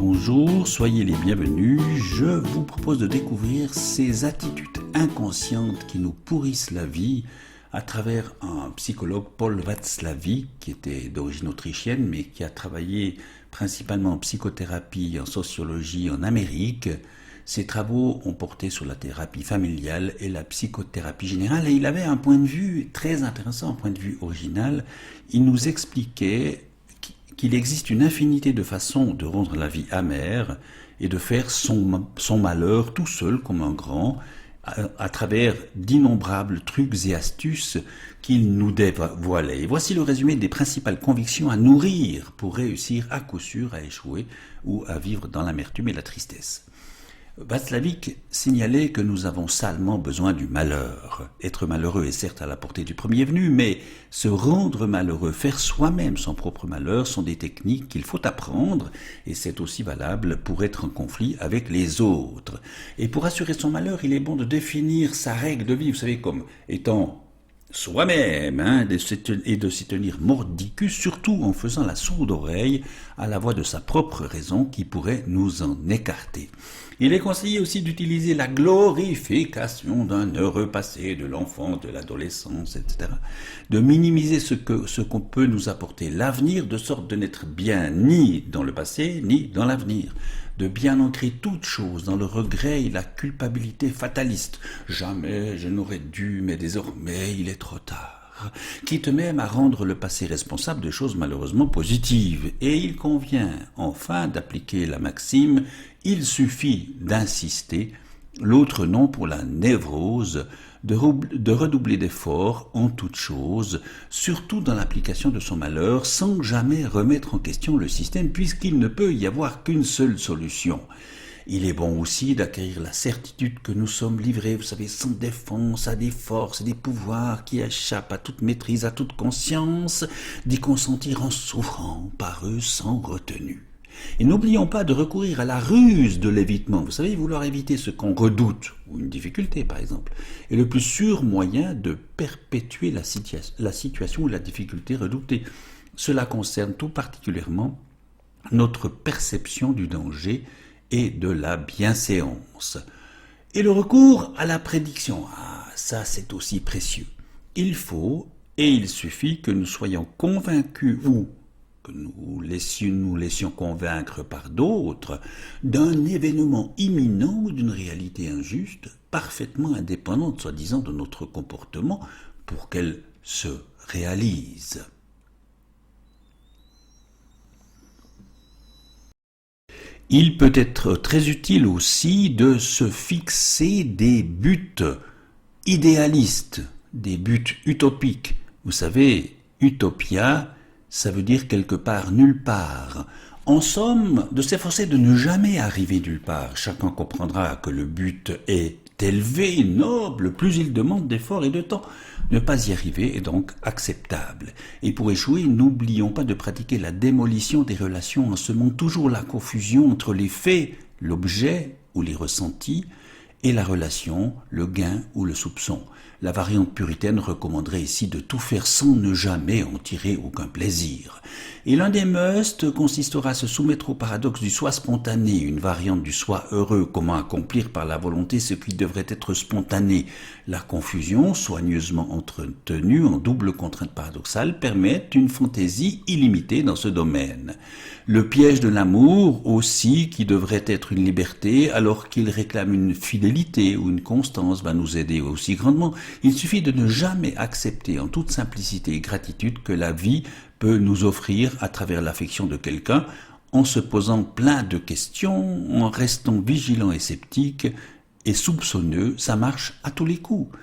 bonjour, soyez les bienvenus. Je vous propose de découvrir ces attitudes inconscientes qui nous pourrissent la vie à travers un psychologue, Paul Watzlawick, qui était d'origine autrichienne, mais qui a travaillé principalement en psychothérapie, en sociologie en Amérique. Ses travaux ont porté sur la thérapie familiale et la psychothérapie générale, et il avait un point de vue très intéressant, un point de vue original. Il nous expliquait qu'il existe une infinité de façons de rendre la vie amère et de faire son malheur tout seul comme un grand, à travers d'innombrables trucs et astuces qu'il nous dévoilait. Et voici le résumé des principales convictions à nourrir pour réussir à coup sûr à échouer ou à vivre dans l'amertume et la tristesse. Watzlawick signalait que nous avons salement besoin du malheur. Être malheureux est certes à la portée du premier venu, mais se rendre malheureux, faire soi-même son propre malheur sont des techniques qu'il faut apprendre, et c'est aussi valable pour être en conflit avec les autres. Et pour assurer son malheur, il est bon de définir sa règle de vie, vous savez, comme étant soi-même, et de s'y tenir mordicus, surtout en faisant la sourde oreille à la voix de sa propre raison qui pourrait nous en écarter. Il est conseillé aussi d'utiliser la glorification d'un heureux passé, de l'enfant, de l'adolescence, etc. De minimiser ce qu'on peut nous apporter l'avenir, de sorte de n'être bien ni dans le passé, ni dans l'avenir. De bien ancrer toute chose dans le regret et la culpabilité fataliste. Jamais je n'aurais dû, mais désormais il est trop tard. Quitte même à rendre le passé responsable de choses malheureusement positives. Et il convient enfin d'appliquer la maxime « il suffit d'insister », l'autre nom pour la névrose, de redoubler d'efforts en toute chose, surtout dans l'application de son malheur, sans jamais remettre en question le système, puisqu'il ne peut y avoir qu'une seule solution. Il est bon aussi d'acquérir la certitude que nous sommes livrés, vous savez, sans défense, à des forces et des pouvoirs qui échappent à toute maîtrise, à toute conscience, d'y consentir en souffrant par eux sans retenue. Et n'oublions pas de recourir à la ruse de l'évitement. Vous savez, vouloir éviter ce qu'on redoute, ou une difficulté par exemple, est le plus sûr moyen de perpétuer la situation ou la difficulté redoutée. Cela concerne tout particulièrement notre perception du danger et de la bienséance. Et le recours à la prédiction, ça c'est aussi précieux. Il faut et il suffit que nous soyons convaincus ou que nous laissions convaincre par d'autres d'un événement imminent ou d'une réalité injuste, parfaitement indépendante, soi-disant, de notre comportement, pour qu'elle se réalise. Il peut être très utile aussi de se fixer des buts idéalistes, des buts utopiques. Vous savez, utopia, ça veut dire quelque part, nulle part. En somme, de s'efforcer de ne jamais arriver nulle part. Chacun comprendra que le but est élevé, noble, plus il demande d'efforts et de temps. Ne pas y arriver est donc acceptable. Et pour échouer, n'oublions pas de pratiquer la démolition des relations en semant toujours la confusion entre les faits, l'objet ou les ressentis, et la relation, le gain ou le soupçon. La variante puritaine recommanderait ici de tout faire sans ne jamais en tirer aucun plaisir. Et l'un des musts consistera à se soumettre au paradoxe du soi spontané, une variante du soi heureux, comment accomplir par la volonté ce qui devrait être spontané. La confusion, soigneusement entretenue en double contrainte paradoxale, permet une fantaisie illimitée dans ce domaine. Le piège de l'amour aussi, qui devrait être une liberté, alors qu'il réclame une fidélité ou une constance, va nous aider aussi grandement. Il suffit de ne jamais accepter en toute simplicité et gratitude que la vie peut nous offrir à travers l'affection de quelqu'un, en se posant plein de questions, en restant vigilant et sceptique et soupçonneux, ça marche à tous les coups.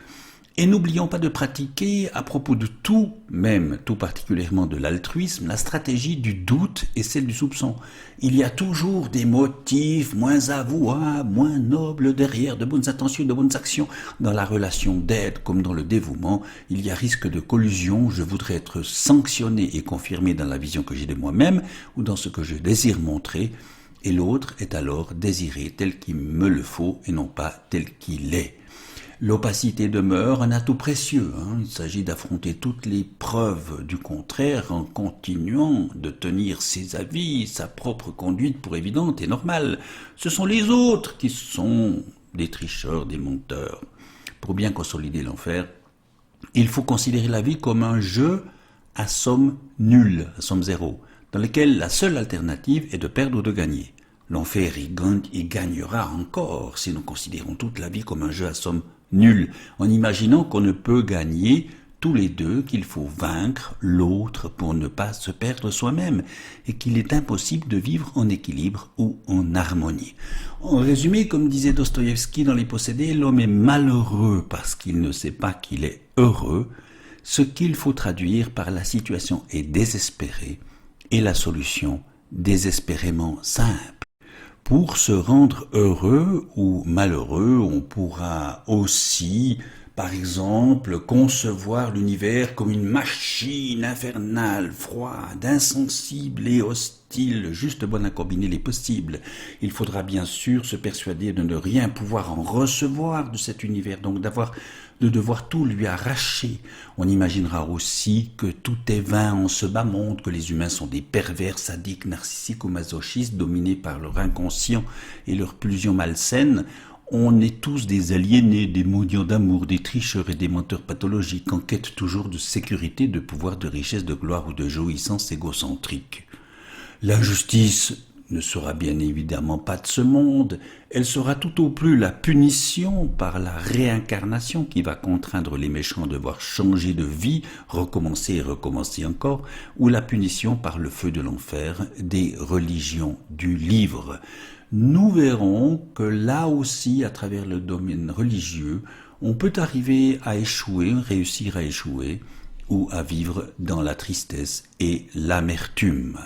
Et n'oublions pas de pratiquer, à propos de tout, même tout particulièrement de l'altruisme, la stratégie du doute et celle du soupçon. Il y a toujours des motifs moins avouables, moins nobles derrière de bonnes intentions, de bonnes actions. Dans la relation d'aide comme dans le dévouement, il y a risque de collusion. Je voudrais être sanctionné et confirmé dans la vision que j'ai de moi-même ou dans ce que je désire montrer. Et l'autre est alors désiré tel qu'il me le faut et non pas tel qu'il est. L'opacité demeure un atout précieux. Il s'agit d'affronter toutes les preuves du contraire en continuant de tenir ses avis, sa propre conduite pour évidente et normale. Ce sont les autres qui sont des tricheurs, des menteurs. Pour bien consolider l'enfer, il faut considérer la vie comme un jeu à somme nulle, à somme zéro, dans lequel la seule alternative est de perdre ou de gagner. L'enfer y gagnera encore si nous considérons toute la vie comme un jeu à somme nulle, en imaginant qu'on ne peut gagner tous les deux, qu'il faut vaincre l'autre pour ne pas se perdre soi-même, et qu'il est impossible de vivre en équilibre ou en harmonie. En résumé, comme disait Dostoïevski dans Les Possédés, l'homme est malheureux parce qu'il ne sait pas qu'il est heureux. Ce qu'il faut traduire par la situation est désespérée et la solution désespérément simple. Pour se rendre heureux ou malheureux, on pourra aussi, par exemple, concevoir l'univers comme une machine infernale, froide, insensible et hostile, juste bonne à combiner les possibles. Il faudra bien sûr se persuader de ne rien pouvoir en recevoir de cet univers, donc de devoir tout lui arracher. On imaginera aussi que tout est vain en ce bas monde, que les humains sont des pervers, sadiques, narcissiques ou masochistes, dominés par leur inconscient et leurs pulsions malsaines. On est tous des aliénés, des mendiants d'amour, des tricheurs et des menteurs pathologiques, en quête toujours de sécurité, de pouvoir, de richesse, de gloire ou de jouissance égocentrique. L'injustice ne sera bien évidemment pas de ce monde, elle sera tout au plus la punition par la réincarnation qui va contraindre les méchants à devoir changer de vie, recommencer et recommencer encore, ou la punition par le feu de l'enfer des religions du livre. Nous verrons que là aussi, à travers le domaine religieux, on peut arriver à échouer, réussir à échouer, ou à vivre dans la tristesse et l'amertume.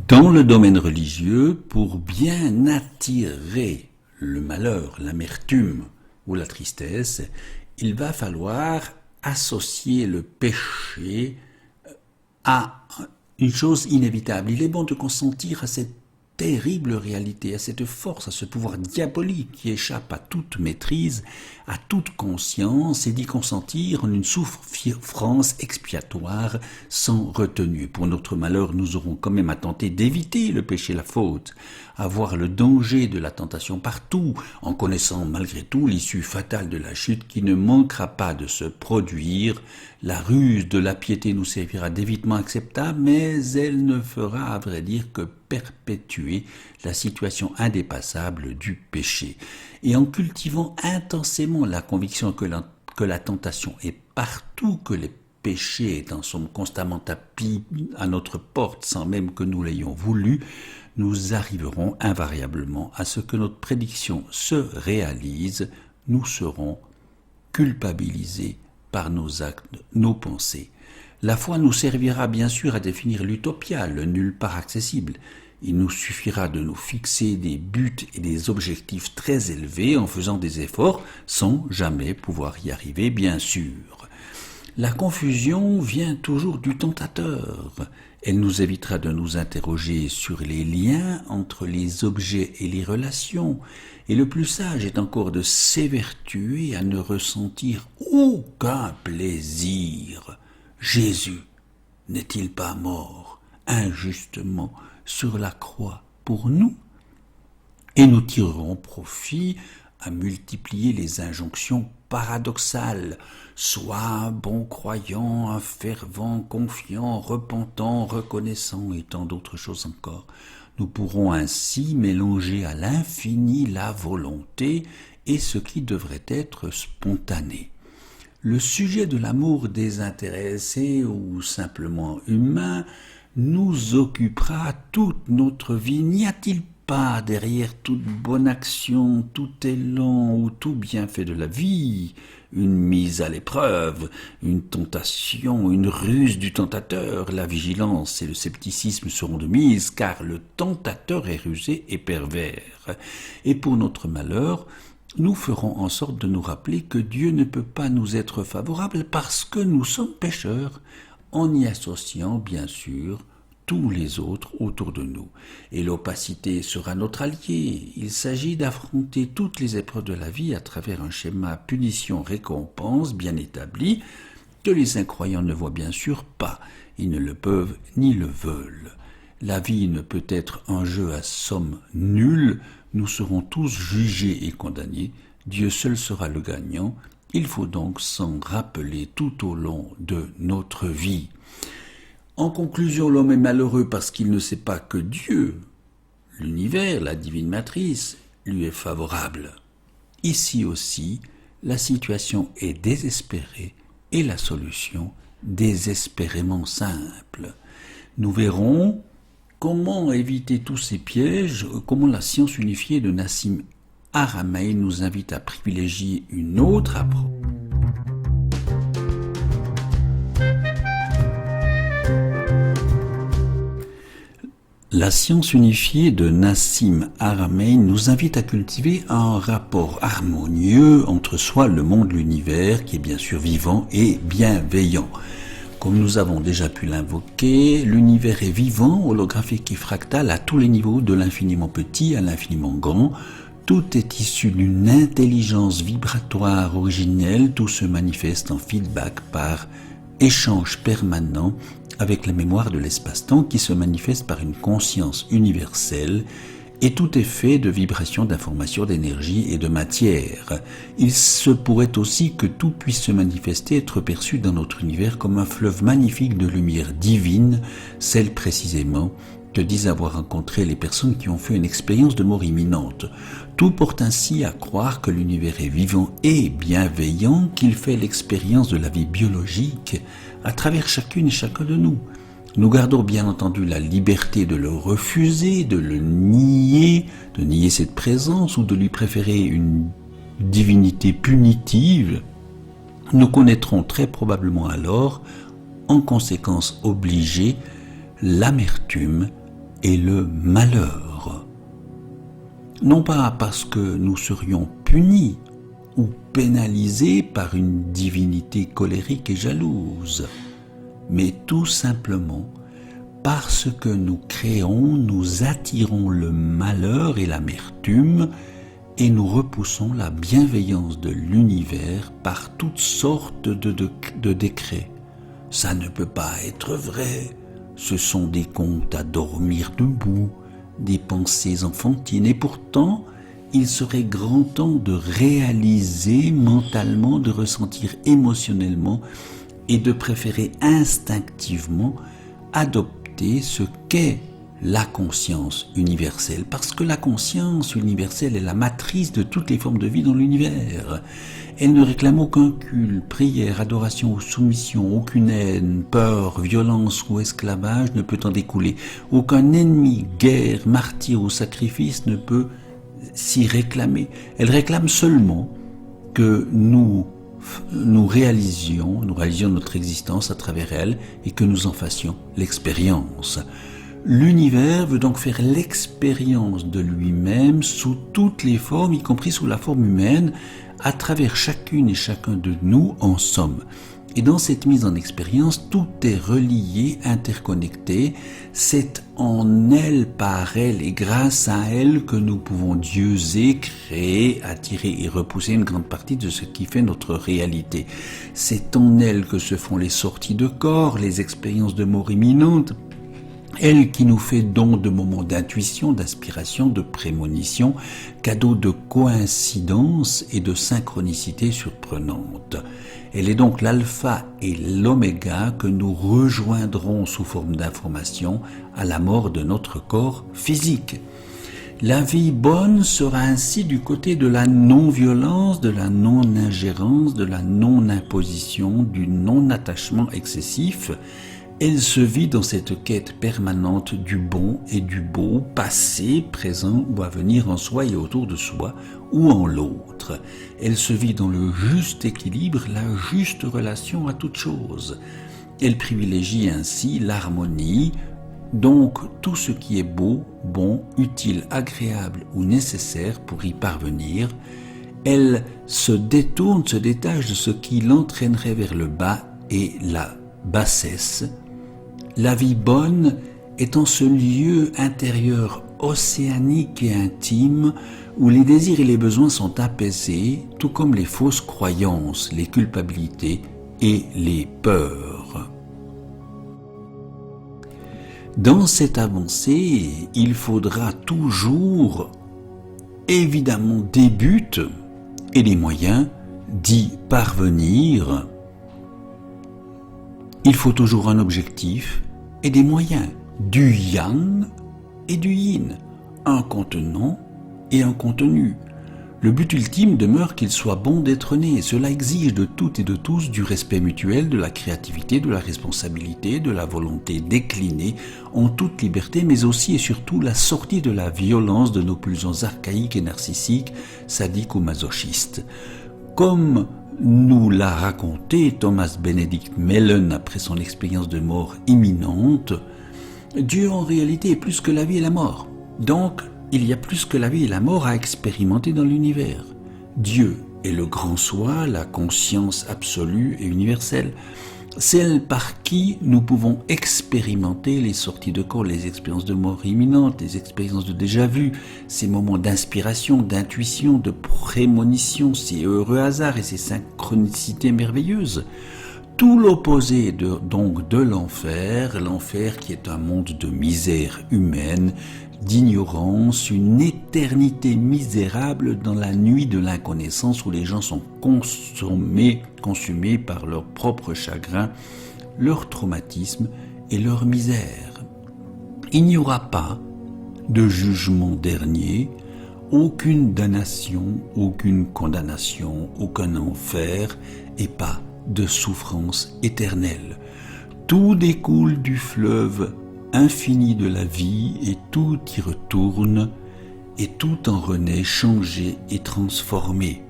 Dans le domaine religieux, pour bien attirer le malheur, l'amertume ou la tristesse, il va falloir associer le péché à une chose inévitable. Il est bon de consentir à cette terrible réalité, à cette force, à ce pouvoir diabolique qui échappe à toute maîtrise, à toute conscience, et d'y consentir en une souffrance expiatoire sans retenue. Pour notre malheur, nous aurons quand même à tenter d'éviter le péché, la faute, à voir le danger de la tentation partout, en connaissant malgré tout l'issue fatale de la chute qui ne manquera pas de se produire. La ruse de la piété nous servira d'évitement acceptable, mais elle ne fera, à vrai dire, que perpétuer la situation indépassable du péché. Et en cultivant intensément la conviction que la tentation est partout, que le péché est en somme constamment tapis à notre porte sans même que nous l'ayons voulu, nous arriverons invariablement à ce que notre prédiction se réalise. Nous serons culpabilisés par nos actes, nos pensées. La foi nous servira bien sûr à définir l'utopia, le nulle part accessible. Il nous suffira de nous fixer des buts et des objectifs très élevés en faisant des efforts sans jamais pouvoir y arriver, bien sûr. La confusion vient toujours du tentateur. Elle nous évitera de nous interroger sur les liens entre les objets et les relations. Et le plus sage est encore de s'évertuer à ne ressentir aucun plaisir. Jésus n'est-il pas mort injustement sur la croix pour nous? Et nous tirerons profit à multiplier les injonctions paradoxales. Sois bon croyant, fervent, confiant, repentant, reconnaissant et tant d'autres choses encore. Nous pourrons ainsi mélanger à l'infini la volonté et ce qui devrait être spontané. Le sujet de l'amour désintéressé ou simplement humain nous occupera toute notre vie. N'y a-t-il pas derrière toute bonne action, tout élan ou tout bienfait de la vie une mise à l'épreuve, une tentation, une ruse du tentateur? La vigilance et le scepticisme seront de mise, car le tentateur est rusé et pervers. Et pour notre malheur, nous ferons en sorte de nous rappeler que Dieu ne peut pas nous être favorable parce que nous sommes pécheurs, en y associant bien sûr tous les autres autour de nous. Et l'opacité sera notre allié. Il s'agit d'affronter toutes les épreuves de la vie à travers un schéma punition-récompense bien établi que les incroyants ne voient bien sûr pas. Ils ne le peuvent ni le veulent. La vie ne peut être un jeu à somme nulle. Nous serons tous jugés et condamnés. Dieu seul sera le gagnant. Il faut donc s'en rappeler tout au long de notre vie. En conclusion, l'homme est malheureux parce qu'il ne sait pas que Dieu, l'univers, la divine matrice, lui est favorable. Ici aussi, la situation est désespérée et la solution désespérément simple. Nous verrons comment éviter tous ces pièges, comment la science unifiée de Nassim Haramein nous invite à privilégier une autre approche. La science unifiée de Nassim Haramein nous invite à cultiver un rapport harmonieux entre soi, le monde, l'univers, qui est bien sûr vivant et bienveillant. Comme nous avons déjà pu l'invoquer, l'univers est vivant, holographique et fractal à tous les niveaux, de l'infiniment petit à l'infiniment grand. Tout est issu d'une intelligence vibratoire originelle, tout se manifeste en feedback par échange permanent avec la mémoire de l'espace-temps qui se manifeste par une conscience universelle, et tout est fait de vibrations, d'informations, d'énergie et de matière. Il se pourrait aussi que tout puisse se manifester, être perçu dans notre univers comme un fleuve magnifique de lumière divine, celle précisément que disent avoir rencontré les personnes qui ont fait une expérience de mort imminente. Tout porte ainsi à croire que l'univers est vivant et bienveillant, qu'il fait l'expérience de la vie biologique à travers chacune et chacun de nous. Nous gardons bien entendu la liberté de le refuser, de le nier, de nier cette présence ou de lui préférer une divinité punitive. Nous connaîtrons très probablement alors, en conséquence obligée, l'amertume et le malheur. Non pas parce que nous serions punis ou pénalisés par une divinité colérique et jalouse, mais tout simplement parce que nous créons, nous attirons le malheur et l'amertume et nous repoussons la bienveillance de l'univers par toutes sortes de décrets. Ça ne peut pas être vrai. Ce sont des contes à dormir debout, des pensées enfantines, et pourtant, il serait grand temps de réaliser mentalement, de ressentir émotionnellement et de préférer instinctivement adopter ce qu'est la conscience universelle, parce que la conscience universelle est la matrice de toutes les formes de vie dans l'univers. Elle ne réclame aucun culte, prière, adoration ou soumission, aucune haine, peur, violence ou esclavage ne peut en découler. Aucun ennemi, guerre, martyre ou sacrifice ne peut s'y réclamer. Elle réclame seulement que nous réalisions notre existence à travers elle et que nous en fassions l'expérience. L'univers veut donc faire l'expérience de lui-même sous toutes les formes, y compris sous la forme humaine, à travers chacune et chacun de nous en somme. Et dans cette mise en expérience, tout est relié, interconnecté. C'est en elle, par elle et grâce à elle que nous pouvons dieuser, créer, attirer et repousser une grande partie de ce qui fait notre réalité. C'est en elle que se font les sorties de corps, les expériences de mort imminente, elle qui nous fait don de moments d'intuition, d'inspiration, de prémonition, cadeau de coïncidence et de synchronicité surprenante. Elle est donc l'alpha et l'oméga que nous rejoindrons sous forme d'information à la mort de notre corps physique. La vie bonne sera ainsi du côté de la non-violence, de la non-ingérence, de la non-imposition, du non-attachement excessif. Elle se vit dans cette quête permanente du bon et du beau, passé, présent ou à venir en soi et autour de soi ou en l'autre. Elle se vit dans le juste équilibre, la juste relation à toute chose. Elle privilégie ainsi l'harmonie, donc tout ce qui est beau, bon, utile, agréable ou nécessaire pour y parvenir. Elle se détourne, se détache de ce qui l'entraînerait vers le bas et la bassesse. La vie bonne étant ce lieu intérieur océanique et intime où les désirs et les besoins sont apaisés, tout comme les fausses croyances, les culpabilités et les peurs. Dans cette avancée, il faudra toujours évidemment des buts et des moyens d'y parvenir. Il faut toujours un objectif et des moyens, du yang et du yin, un contenant et un contenu. Le but ultime demeure qu'il soit bon d'être né. Cela exige de toutes et de tous du respect mutuel, de la créativité, de la responsabilité, de la volonté déclinée en toute liberté, mais aussi et surtout la sortie de la violence de nos pulsions archaïques et narcissiques, sadiques ou masochistes. Comme nous l'a raconté Thomas Benedict Mellon après son expérience de mort imminente, Dieu en réalité est plus que la vie et la mort. Donc, il y a plus que la vie et la mort à expérimenter dans l'univers. Dieu est le grand soi, la conscience absolue et universelle, celle par qui nous pouvons expérimenter les sorties de corps, les expériences de mort imminente, les expériences de déjà-vu, ces moments d'inspiration, d'intuition, de prémonition, ces heureux hasards et ces synchronicités merveilleuses. Tout l'opposé donc de l'enfer, l'enfer qui est un monde de misère humaine, d'ignorance, une éternité misérable dans la nuit de l'inconnaissance où les gens sont consumés par leur propre chagrin, leur traumatisme et leur misère. Il n'y aura pas de jugement dernier, aucune damnation, aucune condamnation, aucun enfer et pas de souffrance éternelle. Tout découle du fleuve infini de la vie et tout y retourne et tout en renaît changé et transformé.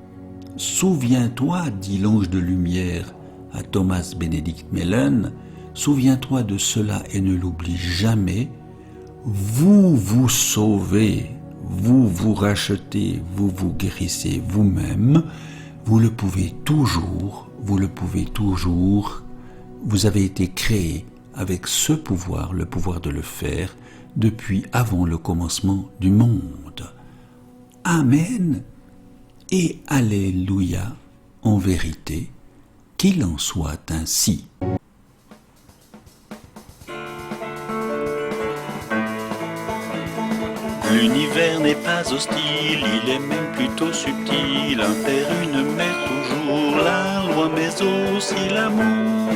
Souviens-toi, dit l'ange de lumière à Thomas Benedict Mellon, souviens-toi de cela et ne l'oublie jamais. Vous vous sauvez, vous vous rachetez, vous vous guérissez vous-même, vous le pouvez toujours, vous avez été créé avec ce pouvoir, le pouvoir de le faire, depuis avant le commencement du monde. Amen et Alléluia, en vérité, qu'il en soit ainsi. L'univers n'est pas hostile, il est même plutôt subtil. Un père, une mère, toujours la loi, mais aussi l'amour.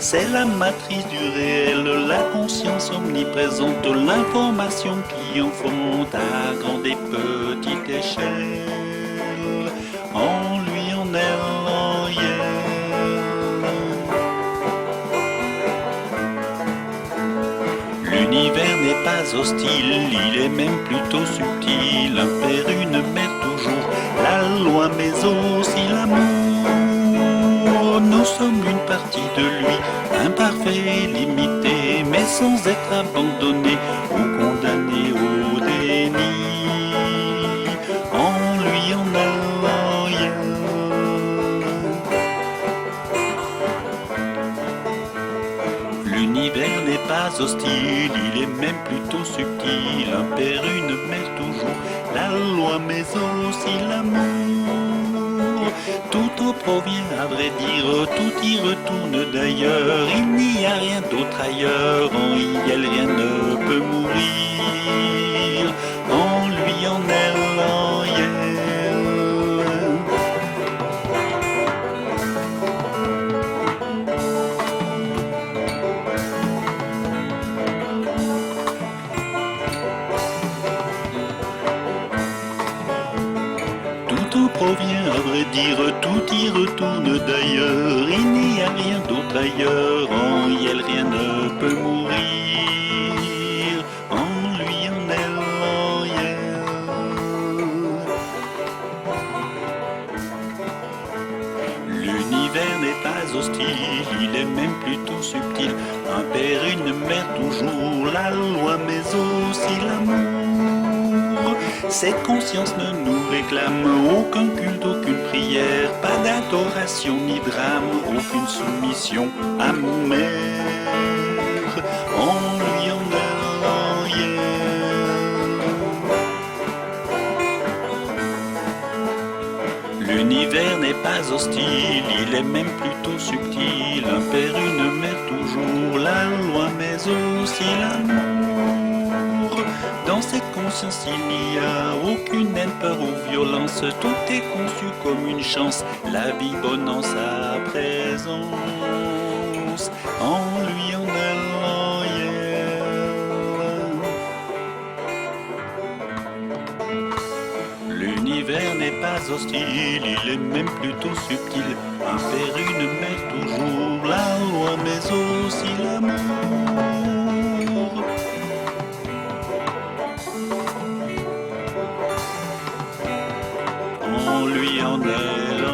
C'est la matrice du réel, la conscience omniprésente, l'information qui enfonce à grande et petite échelle. En lui, en elle, en elle. L'univers n'est pas hostile, il est même plutôt subtil. Un père, une mère, toujours la loi, mais aussi l'amour. Nous sommes une partie de lui, imparfait, limité, mais sans être abandonné ou condamné au déni. En lui, en elle. L'univers n'est pas hostile, il est même plutôt subtil. Un père, une mère, toujours la loi, mais aussi l'amour. Tout en provient, à vrai dire, tout y retourne d'ailleurs. Il n'y a rien d'autre ailleurs, en elle rien ne peut mourir. En lui, en elle, en provient, à vrai dire, tout y retourne d'ailleurs. Il n'y a rien d'autre ailleurs, en elle rien ne peut mourir. En lui, en elle, en elle. L'univers n'est pas hostile, il est même plutôt subtil. Un père, une mère, toujours la loi, mais aussi l'amour. Cette conscience ne nous réclame aucun culte, aucune prière, pas d'adoration ni drame, aucune soumission amère. En lui, L'univers n'est pas hostile, il est même plutôt subtil. Un père, une mère, toujours la loi, mais aussi l'amour. Dans cette conscience, il n'y a aucune haine, peur ou violence. Tout est conçu comme une chance, la vie bonne en sa présence. En lui, en elle, l'univers n'est pas hostile, il est même plutôt subtil. Un père, une mère, toujours la loi, mais aussi l'amour. En lui, en elle,